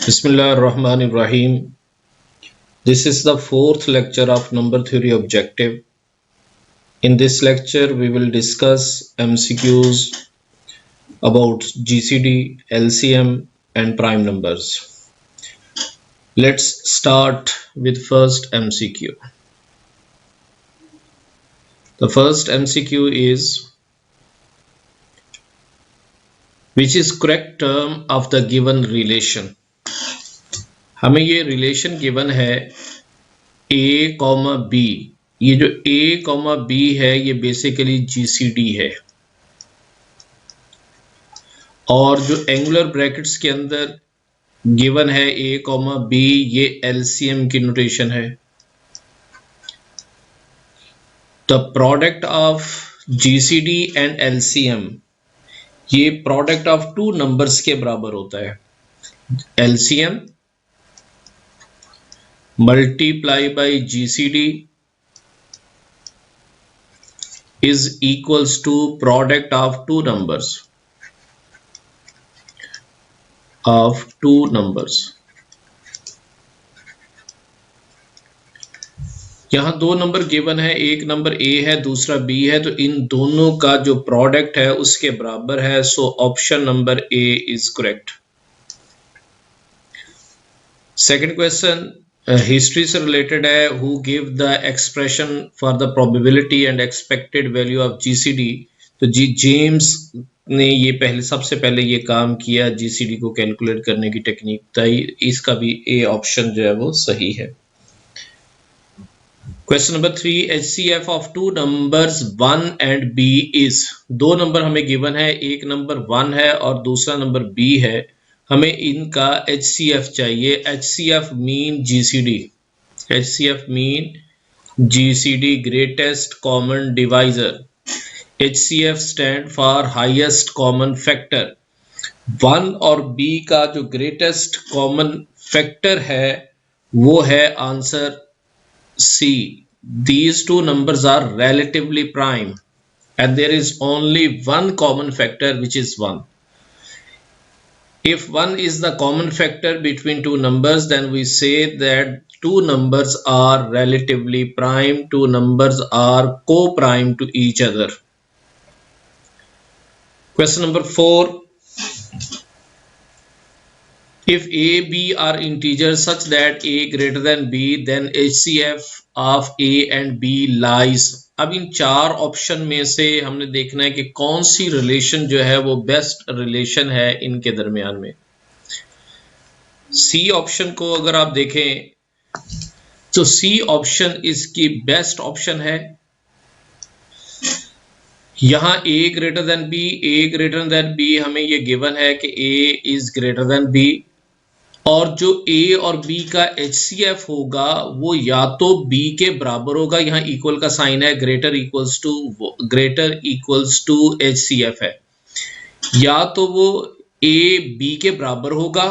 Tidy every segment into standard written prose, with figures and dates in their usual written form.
Bismillahirrahmanirrahim. This is the fourth lecture of number theory objective. In this lecture, we will discuss MCQs about GCD, LCM, and prime numbers. Let's start with first MCQ. The first MCQ is, which is correct term of the given relation? हमें ये relation given है a, b. ये जो a, b है ये basically GCD है और जो एंगुलर ब्रैकेट्स के अंदर गिवन है a, b ये LCM की नोटेशन है. The product of GCD and LCM ये प्रोडक्ट ऑफ टू नंबर्स के बराबर होता है. LCM multiply by GCD is equals to product of two numbers यहाँ दो नंबर गिवन है, एक नंबर A है दूसरा B है, तो इन दोनों का जो प्रोडक्ट है उसके बराबर है. So option number A is correct. Second question history से रिलेटेड है. Who give the expression for the probability and expected value of GCD. तो जेम्स ने ये सबसे पहले ये काम किया GCD को कैलकुलेट करने की टेक्निक बताई. इसका भी ए ऑप्शन जो है वो सही है. Question number 3, HCF of two numbers 1 and B is. दो नंबर हमें गिवन है, एक नंबर 1 है और दूसरा नंबर B है. हमें इनका HCF चाहिए. HCF mean GCD greatest common divisor. HCF stand for highest common factor. 1 और B का जो ग्रेटेस्ट कॉमन फैक्टर है वो है answer C. These two numbers are relatively prime and there is only one common factor which is 1. If 1 is the common factor between two numbers, then we say that two numbers are relatively prime, two numbers are co-prime to each other. Question number 4. If A, B are integers such that A greater than B, then HCF of A and B lies. अब इन चार option में से हमने देखना है कि कौन सी relation जो है वो बेस्ट रिलेशन है इनके दरमियान में. सी ऑप्शन को अगर आप देखें तो सी ऑप्शन इसकी बेस्ट ऑप्शन है. यहां A ग्रेटर देन B हमें ये गिवन है कि A is greater than B और जो A और B का HCF होगा वो या तो B के बराबर होगा, यहाँ इक्वल का साइन है, ग्रेटर इक्वल्स टू HCF है, या तो वो A B के बराबर होगा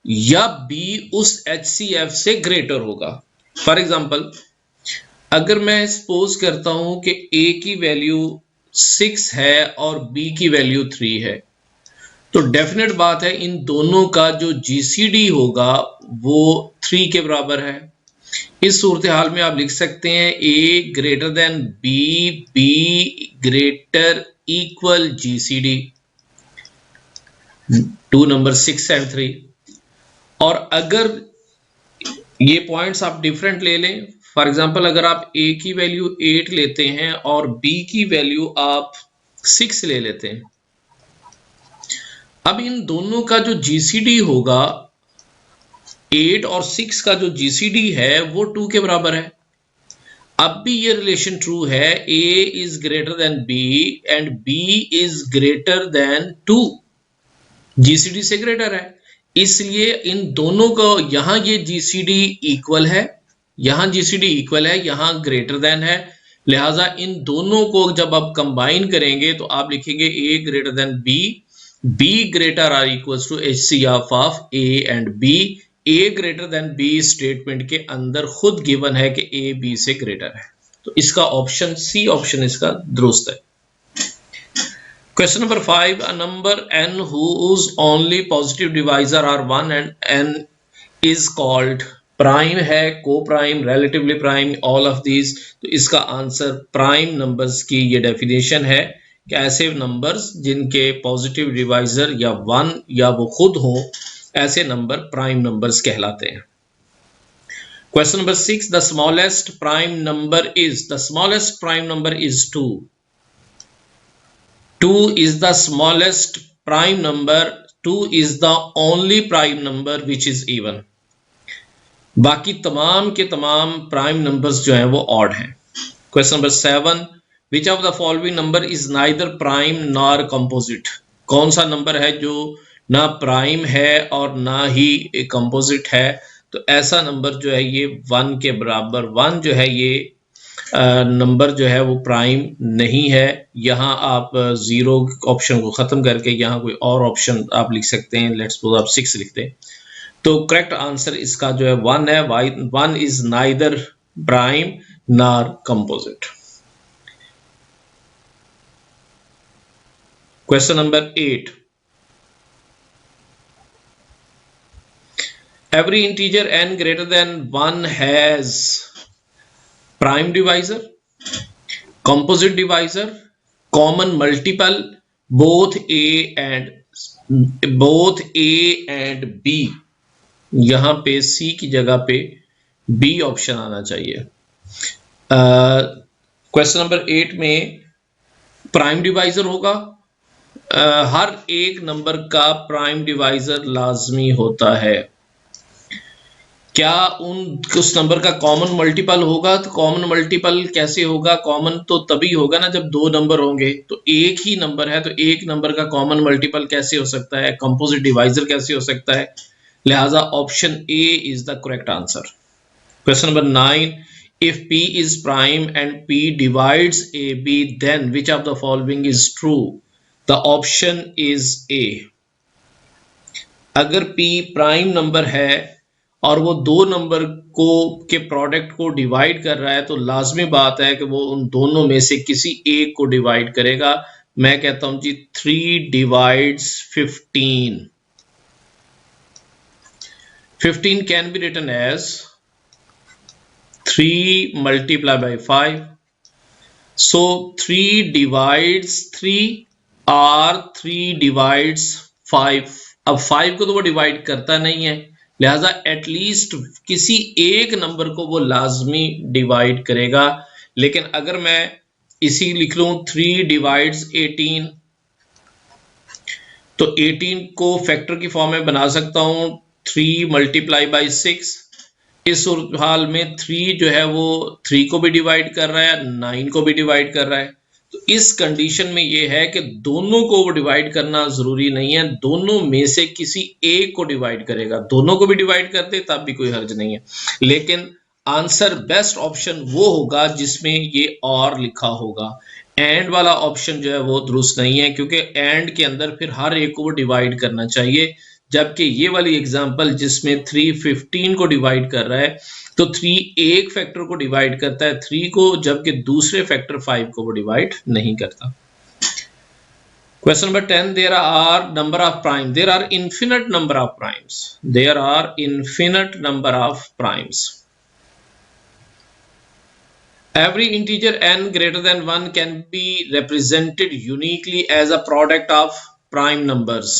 या B उस HCF से ग्रेटर होगा. फॉर एग्जांपल अगर मैं सपोज करता हूं कि A की वैल्यू 6 है और B की वैल्यू 3 है, तो डेफिनेट बात है इन दोनों का जो GCD होगा वो 3 के बराबर है. इस सूरत हाल में आप लिख सकते हैं A greater than B, B greater equal GCD, two number 6 and 3. और अगर ये पॉइंट्स आप डिफरेंट ले लें, फॉर एग्जांपल अगर आप A की वैल्यू 8 लेते हैं और B की वैल्यू आप 6 ले लेते हैं, अब इन दोनों का जो GCD होगा 8 और 6 का जो GCD है वो 2 के बराबर है. अब भी ये रिलेशन ट्रू है, A is greater than B and B is greater than 2, GCD से ग्रेटर है, इसलिए इन दोनों को यहां ये GCD इक्वल है, यहां ग्रेटर देन है. लिहाजा इन दोनों को जब आप कंबाइन करेंगे तो आप लिखेंगे A greater than B, B greater or equals to HCF of A and B. A greater than B statement के अंदर खुद गिवन है कि A B से ग्रेटर है, तो इसका ऑप्शन सी ऑप्शन इसका दुरुस्त है. Question number 5, a number n whose only positive divisor are 1 and n is called prime है, को prime, relatively prime, all of these. तो इसका आंसर प्राइम नंबर्स की ये डेफिनेशन है कि ऐसे नंबर्स जिनके पॉजिटिव डिवाइजर या वन या वो खुद हो, ऐसे नंबर प्राइम नंबर्स कहलाते हैं। Question number 6, the smallest prime number is, the smallest prime number is 2। 2 is the smallest prime number. 2 is the only prime number which is even. बाकी तमाम के तमाम प्राइम नंबर्स जो हैं वो ऑड हैं। Question number 7, which of the following number is neither prime nor composite. कौन सा नंबर है जो ना प्राइम है और ना ही कंपोजिट है। तो ऐसा नंबर जो है ये 1 के बराबर, 1 जो है ये नंबर जो है वो प्राइम नहीं है। यहाँ आप 0 ऑप्शन को ख़त्म करके यहाँ कोई और ऑप्शन आप लिख सकते हैं। लेट्स सपोज आप 6 लिखते हैं। तो करेक्ट आंसर इसका जो है 1 है। 1 is neither prime nor composite. Question number 8, every integer n greater than 1 has prime divisor, composite divisor, common multiple, both a and b। यहां पे c की जगह पे b ऑप्शन आना चाहिए। क्वेश्चन नंबर 8 में प्राइम डिवाइजर होगा। हर एक नंबर का प्राइम डिवाइजर लाजमी होता है। क्या उस नंबर का कॉमन मल्टीपल होगा? तो कॉमन मल्टीपल कैसे होगा? कॉमन तो तभी होगा ना जब दो नंबर होंगे। तो एक ही नंबर है तो एक नंबर का कॉमन मल्टीपल कैसे हो सकता है? कंपोजिट डिवाइजर कैसे हो सकता है? लिहाजा option A is the correct answer. Question number 9, if p is prime and p divides ab, then which of the following is true? The option is A। अगर p प्राइम नंबर है और वो दो नंबर को के product को divide कर रहा है तो लाजमी बात है कि वो उन दोनों में से किसी एक को डिवाइड करेगा। मैं कहता हूं जी 3 divides 15। 15 can be written as 3 multiplied by 5. So 3 divides 3 or 3 divides 5। अब 5 को तो वो डिवाइड करता नहीं है, लिहाजा एटलीस्ट किसी एक नंबर को वो लाजमी डिवाइड करेगा। लेकिन अगर मैं इसी लिख लूं 3 divides 18, तो 18 को फैक्टर की फॉर्म में बना सकता हूं 3 multiply by 6। इस हाल में 3 जो है वो 3 को भी डिवाइड कर रहा है, 9 को भी डिवाइड कर रहा है। तो इस कंडीशन में ये है कि दोनों को डिवाइड करना जरूरी नहीं है, दोनों में से किसी एक को डिवाइड करेगा। दोनों को भी डिवाइड करते तब भी कोई हर्ज नहीं है, लेकिन आंसर बेस्ट ऑप्शन वो होगा जिसमें ये और लिखा होगा। एंड वाला ऑप्शन जो है वो दुरुस्त नहीं है, क्योंकि एंड के अंदर फिर हर एक को डिवाइड करना चाहिए। जबकि ये वाली एग्जांपल जिसमें 3 15 को डिवाइड कर रहा है, तो 3 एक फैक्टर को डिवाइड करता है 3 को, जबकि दूसरे फैक्टर 5 को वो डिवाइड नहीं करता। Question number 10, there are number of prime, there are infinite number of primes, there are infinite number of primes. Every integer n greater than 1 can be represented uniquely as a product of prime numbers।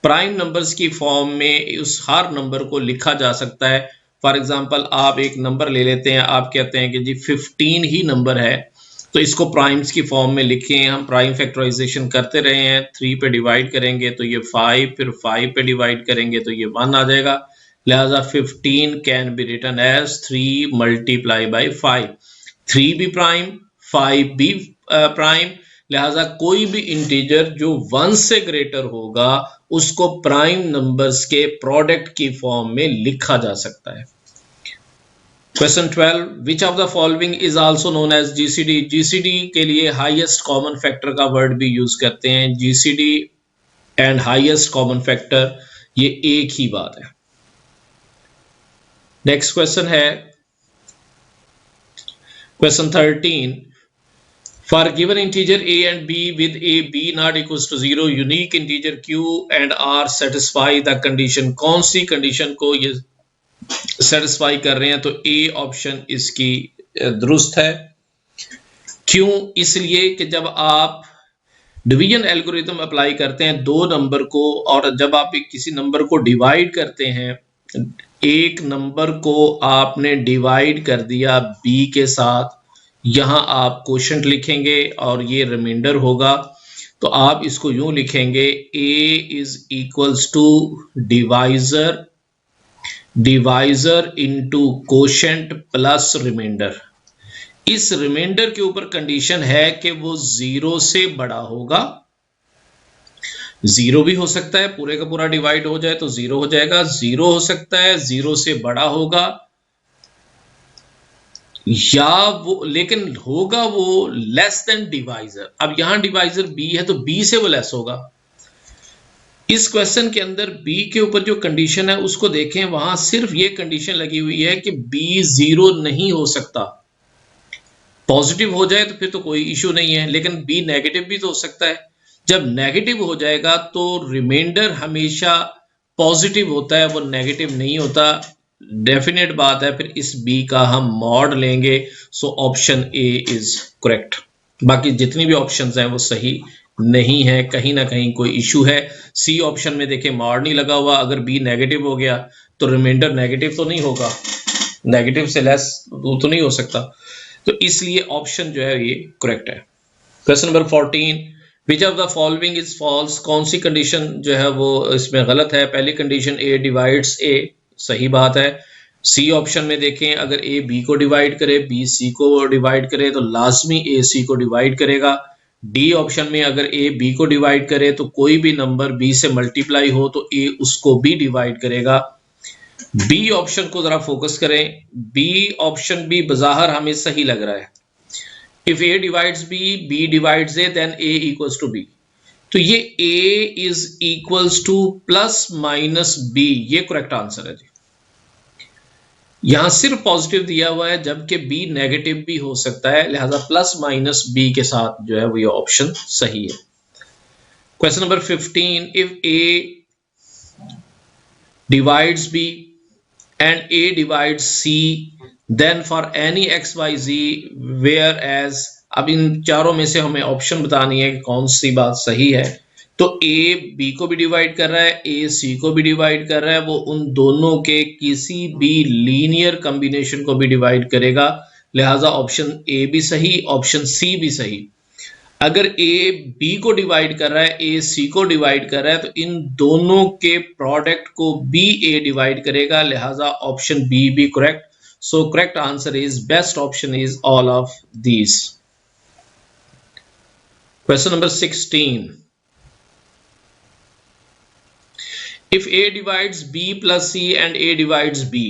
Prime numbers की form में उस हर number को लिखा जा सकता है। For example आप एक नंबर ले लेते हैं, आप कहते हैं कि जी 15 ही नंबर है, तो इसको प्राइम्स की फॉर्म में लिखें। हम प्राइम फैक्टराइजेशन करते रहे हैं, 3 पे डिवाइड करेंगे तो ये 5, फिर 5 पे डिवाइड करेंगे तो ये 1 आ जाएगा। लिहाजा 15 can be written as 3 multiply by 5। 3 भी प्राइम, 5 भी प्राइम, लिहाजा कोई भी इंटीजर जो 1 से ग्रेटर होगा उसको प्राइम नंबर्स के प्रोडक्ट की फॉर्म में लिखा जा सकता है। Question 12, which of the following is also known as GCD. GCD के लिए हाईएस्ट कॉमन फैक्टर का वर्ड भी यूज करते हैं। GCD and highest common factor ये एक ही बात है। नेक्स्ट क्वेश्चन है question 13, for given integer a and b with a b not equals to 0, unique integer q and r satisfy the condition। कौन सी कंडीशन को ये सेटिस्फाई कर रहे हैं, तो ए ऑप्शन इसकी दुरुस्त है। क्यों? इसलिए कि जब आप डिवीजन एल्गोरिथम अप्लाई करते हैं दो नंबर को, और जब आप किसी नंबर को डिवाइड करते हैं, एक नंबर को आपने डिवाइड कर दिया बी के साथ, यहां आप क्वोशंट लिखेंगे और ये रिमाइंडर होगा, तो आप इसको यूं लिखेंगे A is equals to divisor into quotient plus remainder. इस रिमाइंडर के ऊपर कंडीशन है कि वो 0 से बड़ा होगा। 0 भी हो सकता है, पूरे का पूरा डिवाइड हो जाए तो 0 हो जाएगा, 0 हो सकता है 0 से बड़ा होगा, या वो लेकिन होगा वो लेस देन डिवाइजर। अब यहां डिवाइजर बी है तो बी से वो लेस होगा। इस क्वेश्चन के अंदर बी के ऊपर जो कंडीशन है उसको देखें, वहां सिर्फ ये कंडीशन लगी हुई है कि बी 0 नहीं हो सकता। पॉजिटिव हो जाए तो फिर तो कोई इशू नहीं है, लेकिन बी नेगेटिव भी तो हो सकता है। जब नेगेटिव हो जाएगा तो रिमाइंडर हमेशा पॉजिटिव होता है, वो नेगेटिव नहीं होता। डेफिनेट बात है, फिर इस बी का हम मॉड लेंगे। So option A is correct. बाकी जितनी भी ऑप्शंस हैं वो सही नहीं है, कहीं ना कहीं कोई इशू है। सी ऑप्शन में देखें मॉड नहीं लगा हुआ, अगर बी नेगेटिव हो गया तो रिमाइंडर नेगेटिव तो नहीं होगा, नेगेटिव से लेस तो नहीं हो सकता, तो इसलिए ऑप्शन जो है ये करेक्ट है। Question number 14, which of the following is false. कौन सी कंडीशन जो है वो इसमें गलत है? पहली कंडीशन ए डिवाइड्स ए, सही बात है। सी ऑप्शन में देखें, अगर ए बी को डिवाइड करे, बी सी को डिवाइड करे तो लाजमी ए सी को डिवाइड करेगा। डी ऑप्शन में अगर ए बी को डिवाइड करे तो कोई भी नंबर बी से मल्टीप्लाई हो तो ए उसको भी डिवाइड करेगा। बी ऑप्शन को जरा फोकस करें, बी ऑप्शन भी बजाहर हमें सही लग रहा है। If A divides B divides A, then A equals to B. तो ये A is equals to plus minus B, ये करेक्ट आंसर है जी। यहां सिर्फ पॉजिटिव दिया हुआ है, जबकि बी नेगेटिव भी हो सकता है, लिहाजा प्लस माइनस बी के साथ जो है वो ये ऑप्शन सही है। Question number 15, if A divides B and A divides C, then for any XYZ whereas, अब इन चारों में से हमें ऑप्शन बतानी है कि कौन सी बात सही है। तो A B को भी डिवाइड कर रहा है, A C को भी डिवाइड कर रहा है, वो उन दोनों के किसी भी लीनियर कॉम्बिनेशन को भी डिवाइड करेगा, लिहाजा ऑप्शन A भी सही, ऑप्शन C भी सही। अगर ए बी को डिवाइड कर रहा है, ए सी को डिवाइड कर रहा है, तो इन दोनों के प्रोडक्ट को बी ए डिवाइड करेगा, लिहाजा ऑप्शन बी भी करेक्ट। So correct answer is, best option is all of these. Question number 16, if A divides B plus C and A divides B,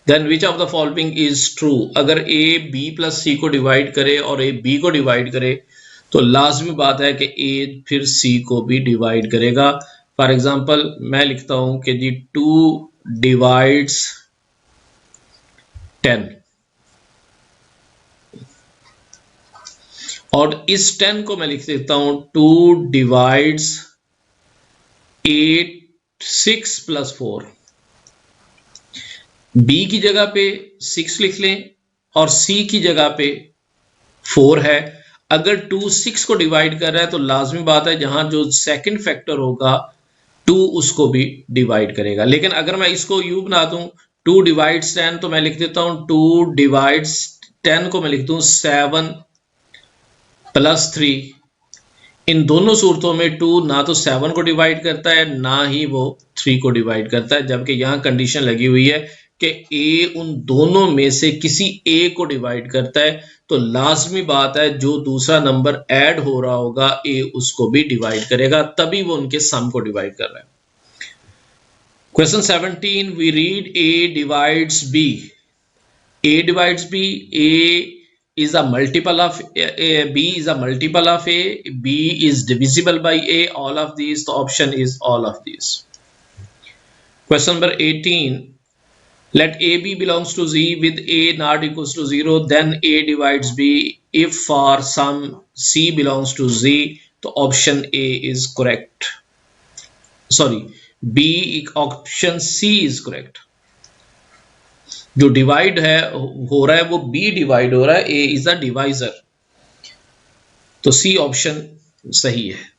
then which of the following is true. अगर A B plus सी को divide करे और A B को divide करे तो लाजमी बात है कि ए फिर सी को भी डिवाइड करेगा। फॉर एग्जांपल मैं लिखता हूं कि जी 2 डिवाइड्स 10, और इस 10 को मैं लिख देता हूं 2 डिवाइड्स 8 6 प्लस 4। बी की जगह पे 6 लिख लें और सी की जगह पे 4 है। अगर 2 6 को डिवाइड कर रहा है तो लाजमी बात है जहां जो सेकंड फैक्टर होगा 2 उसको भी डिवाइड करेगा। लेकिन अगर मैं इसको यू बना दूं 2 डिवाइड्स 10, तो मैं लिख देता हूं 2 डिवाइड्स 10 को मैं लिख दूं 7 प्लस 3। इन दोनों सूरतों में 2 ना तो 7 को डिवाइड करता है ना ही वो 3 को डिवाइड करता है, जबकि यहां कंडीशन लगी हुई है कि ए उन दोनों में से किसी ए को डिवाइड करता है, तो लाजमी बात है जो दूसरा नंबर ऐड हो रहा होगा ए उसको भी डिवाइड करेगा, तभी वो उनके सम को डिवाइड कर रहा है। Question 17, we read A divides B. A divides B, A is a multiple of B is a multiple of A, B is divisible by A, all of these, the option is all of these. Question number 18, let AB belongs to Z with A not equals to 0, then A divides B if for some C belongs to Z, the option A is correct. Sorry, B, option C is correct. जो divide है हो रहा है वो B divide हो रहा है, ए is the divisor, तो सी ऑप्शन सही है।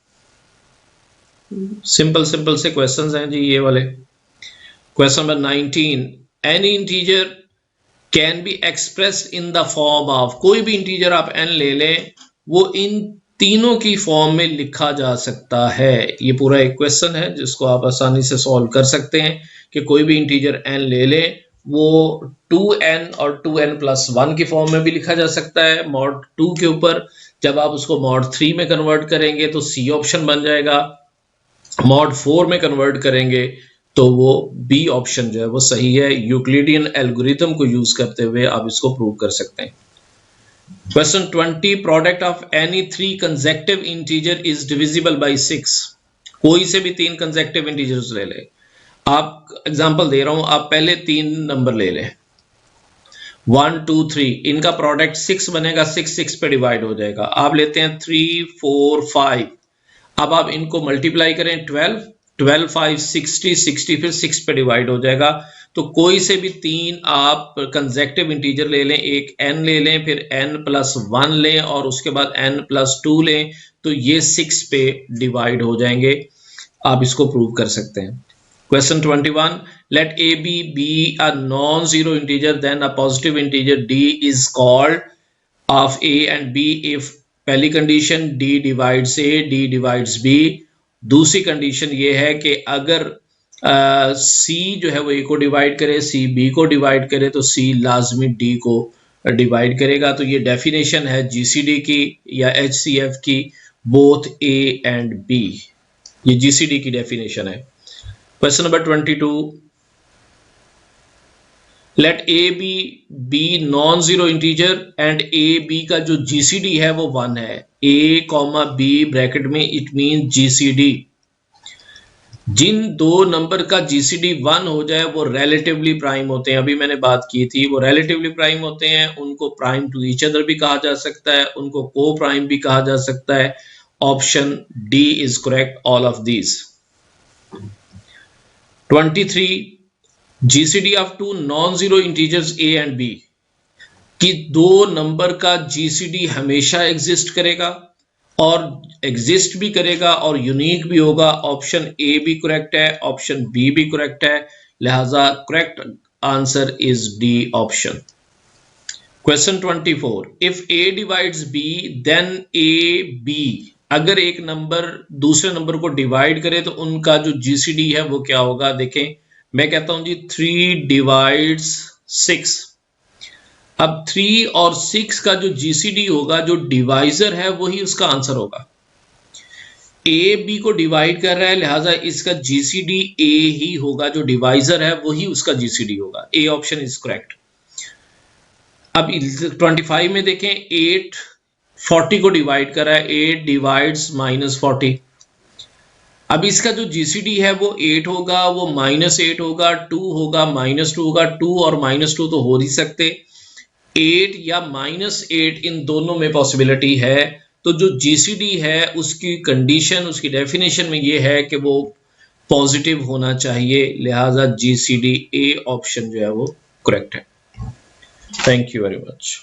सिंपल सिंपल से क्वेश्चंस हैं जी ये वाले। Question number 19, any integer can be express in the form of, कोई भी इंटीजर आप n ले लें वो इन तीनों की फॉर्म में लिखा जा सकता है। ये पूरा एक क्वेश्चन है जिसको आप आसानी से सॉल्व कर सकते हैं कि कोई भी इंटीजर n ले लें वो 2n और 2n+1 की फॉर्म में भी लिखा जा सकता है। मॉड 2 के ऊपर जब आप उसको मॉड 3 में कन्वर्ट करेंगे तो सी ऑप्शन बन जाएगा, मॉड 4 में कन्वर्ट करेंगे तो वो बी ऑप्शन जो है वो सही है। यूक्लिडियन एल्गोरिथम को यूज करते हुए आप इसको प्रूव कर सकते हैं। Question 20, product of any 3 consecutive integer is divisible by 6, कोई से भी 3 कंसेक्टिव इंटीजर्स ले ले। आप एग्जांपल दे रहा हूं, आप पहले 3 नंबर ले लें 1 2 3, इनका प्रोडक्ट 6 बनेगा, 6 6 पे डिवाइड हो जाएगा। आप लेते हैं 3 4 5, अब आप इनको मल्टीप्लाई करें 12 12 5 60 60 फिर 6 पे डिवाइड हो जाएगा। तो कोई से भी 3 आप कंसेक्टिव इंटीजर ले लें, एक n ले लें, फिर n+1 लें और उसके बाद n+2 लें, तो ये 6 पे डिवाइड हो जाएंगे। आप इसको प्रूव कर सकते हैं। Question 21, let a be a non-zero integer then a positive integer d is called of a and b if पहली condition d divides a, d divides b। दूसरी कंडीशन ये है कि अगर c जो है वो a को डिवाइड करे, c b को डिवाइड करे, तो c लाजमी d को डिवाइड करेगा। तो ये डेफिनेशन है जीसीडी की या HCF की, बोथ a एंड b, ये जीसीडी की डेफिनेशन है। Question number 22, let A B non zero integer and A B का जो जीसीडी है वो 1 है। ए कॉमा बी ब्रैकेट में इट मीन जीसीडी, जिन दो नंबर का जीसीडी 1 हो जाए वो रिलेटिवली प्राइम होते हैं। अभी मैंने बात की थी, वो रिलेटिवली प्राइम होते हैं, उनको प्राइम टू ईच अदर भी कहा जा सकता है, उनको को प्राइम भी कहा जा सकता है। Option D is correct, all of these. 23, GCD of 2 non zero integers A and B, कि दो नंबर का जीसीडी हमेशा एग्जिस्ट करेगा और एग्जिस्ट भी करेगा और यूनिक भी होगा। ऑप्शन ए भी करेक्ट है, ऑप्शन बी भी करेक्ट है, लिहाजा correct answer is D option. Question 24, if A divides B then A B, अगर एक नंबर दूसरे नंबर को डिवाइड करे तो उनका जो जीसीडी है वो क्या होगा। देखें, मैं कहता हूं जी 3 डिवाइड्स 6, अब 3 और 6 का जो जीसीडी होगा, जो डिवाइजर है वही उसका आंसर होगा। ए बी को डिवाइड कर रहा है, लिहाजा इसका जीसीडी ए ही होगा, जो डिवाइजर है वही उसका जीसीडी होगा। A option is correct. अब 25 में देखें, 8 40 को डिवाइड कर रहा है, 8 डिवाइड्स -40, अब इसका जो जीसीडी है वो 8 होगा, वो -8 होगा, 2 होगा, -2 होगा, 2 और -2 तो हो नहीं सकते, 8 या -8 इन दोनों में पॉसिबिलिटी है। तो जो जीसीडी है उसकी कंडीशन, उसकी डेफिनेशन में ये है कि वो पॉजिटिव होना चाहिए, लिहाजा जीसीडी ए ऑप्शन जो है वो करेक्ट है। Thank you very much.